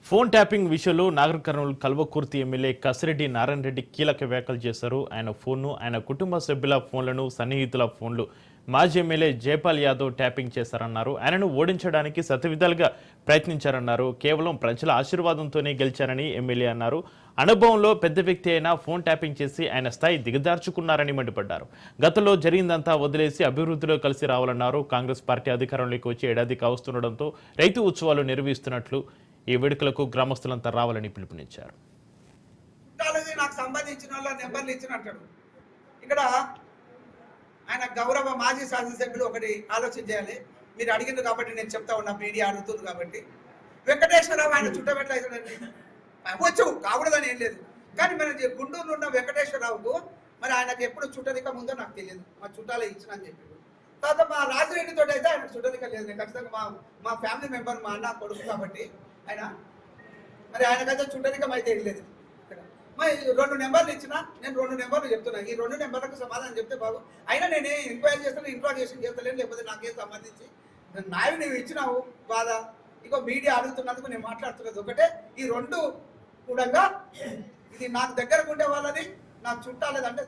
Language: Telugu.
ఫోన్ ట్యాపింగ్ విషయంలో నాగర్ కర్నూలు కల్వకుర్తి ఎమ్మెల్యే కసిరెడ్డి నారాయణ రెడ్డి కీలక వ్యాఖ్యలు చేశారు. ఆయన ఫోన్ను, ఆయన కుటుంబ సభ్యుల ఫోన్లను, సన్నిహితుల ఫోన్లు మాజీ ఎమ్మెల్యే జైపాల్ యాదవ్ ట్యాపింగ్ చేశారన్నారు. ఆయనను ఓడించడానికి శతవిధాలుగా ప్రయత్నించారన్నారు. కేవలం ప్రజల ఆశీర్వాదంతోనే గెలిచారని ఎమ్మెల్యే అన్నారు. అనుభవంలో పెద్ద వ్యక్తి అయినా ఫోన్ ట్యాపింగ్ చేసి ఆయన స్థాయి దిగజార్చుకున్నారని మండిపడ్డారు. గతంలో జరిగిందంతా వదిలేసి అభివృద్ధిలో కలిసి రావాలన్నారు. కాంగ్రెస్ పార్టీ అధికారంలోకి వచ్చి ఏడాది కావస్తుండటంతో రైతు ఉత్సవాలు నిర్వహిస్తున్నట్లు ఈ వేడుకలకు గ్రామస్తులంతా రావాలని పిలుపునిచ్చారు. నాకు సంబంధించిన వాళ్ళ నెంబర్లు ఇచ్చినట్టు ఇక్కడ ఆయన గౌరవ మాజీ శాసనసభ్యులు ఒకటి ఆలోచన చేయాలి. మీరు అడిగింది కాబట్టి నేను చెప్తా ఉన్నా, మీడియా అడుగుతుంది కాబట్టి. వెంకటేశ్వరరావు ఆయన చుట్టబెట్టలేదండి, వచ్చు కాకూడదని ఏం లేదు. కానీ మన గుంటూరులో ఉన్న వెంకటేశ్వరరావుకు మరి ఆయనకు ఎప్పుడు చుట్టరిక ఉందో నాకు తెలియదు. మా చుట్టాలే ఇచ్చిన అని చెప్పి. తర్వాత మా రాజరెడ్డితో అయితే ఆయనకు చుట్టరిక లేదు. ఖచ్చితంగా మా ఫ్యామిలీ మెంబర్, మా అన్న కొడుకు కాబట్టి ఆయన మరి ఆయనకైతే చుట్టరికం అయితే వెళ్ళలేదు. మరి 2 నెంబర్లు ఇచ్చినా నేను 2 నెంబర్లు చెప్తున్నా. ఈ 2 నెంబర్లకు సమాధానం చెప్తే బాగు. అయినా నేనే ఎంక్వైరీ చేస్తాను, ఇంట్రాగేషన్ చేస్తలేను, లేకపోతే నాకేం సంబంధించి నాయకు నువ్వు ఇచ్చినావు బాధ. ఇంకో మీడియా అడుగుతున్నందుకు నేను మాట్లాడుతున్నది ఒకటే, ఈ 2 కూడా ఇది నాకు దగ్గరకు ఉండే వాళ్ళది, నాకు చుట్టాలేదంటే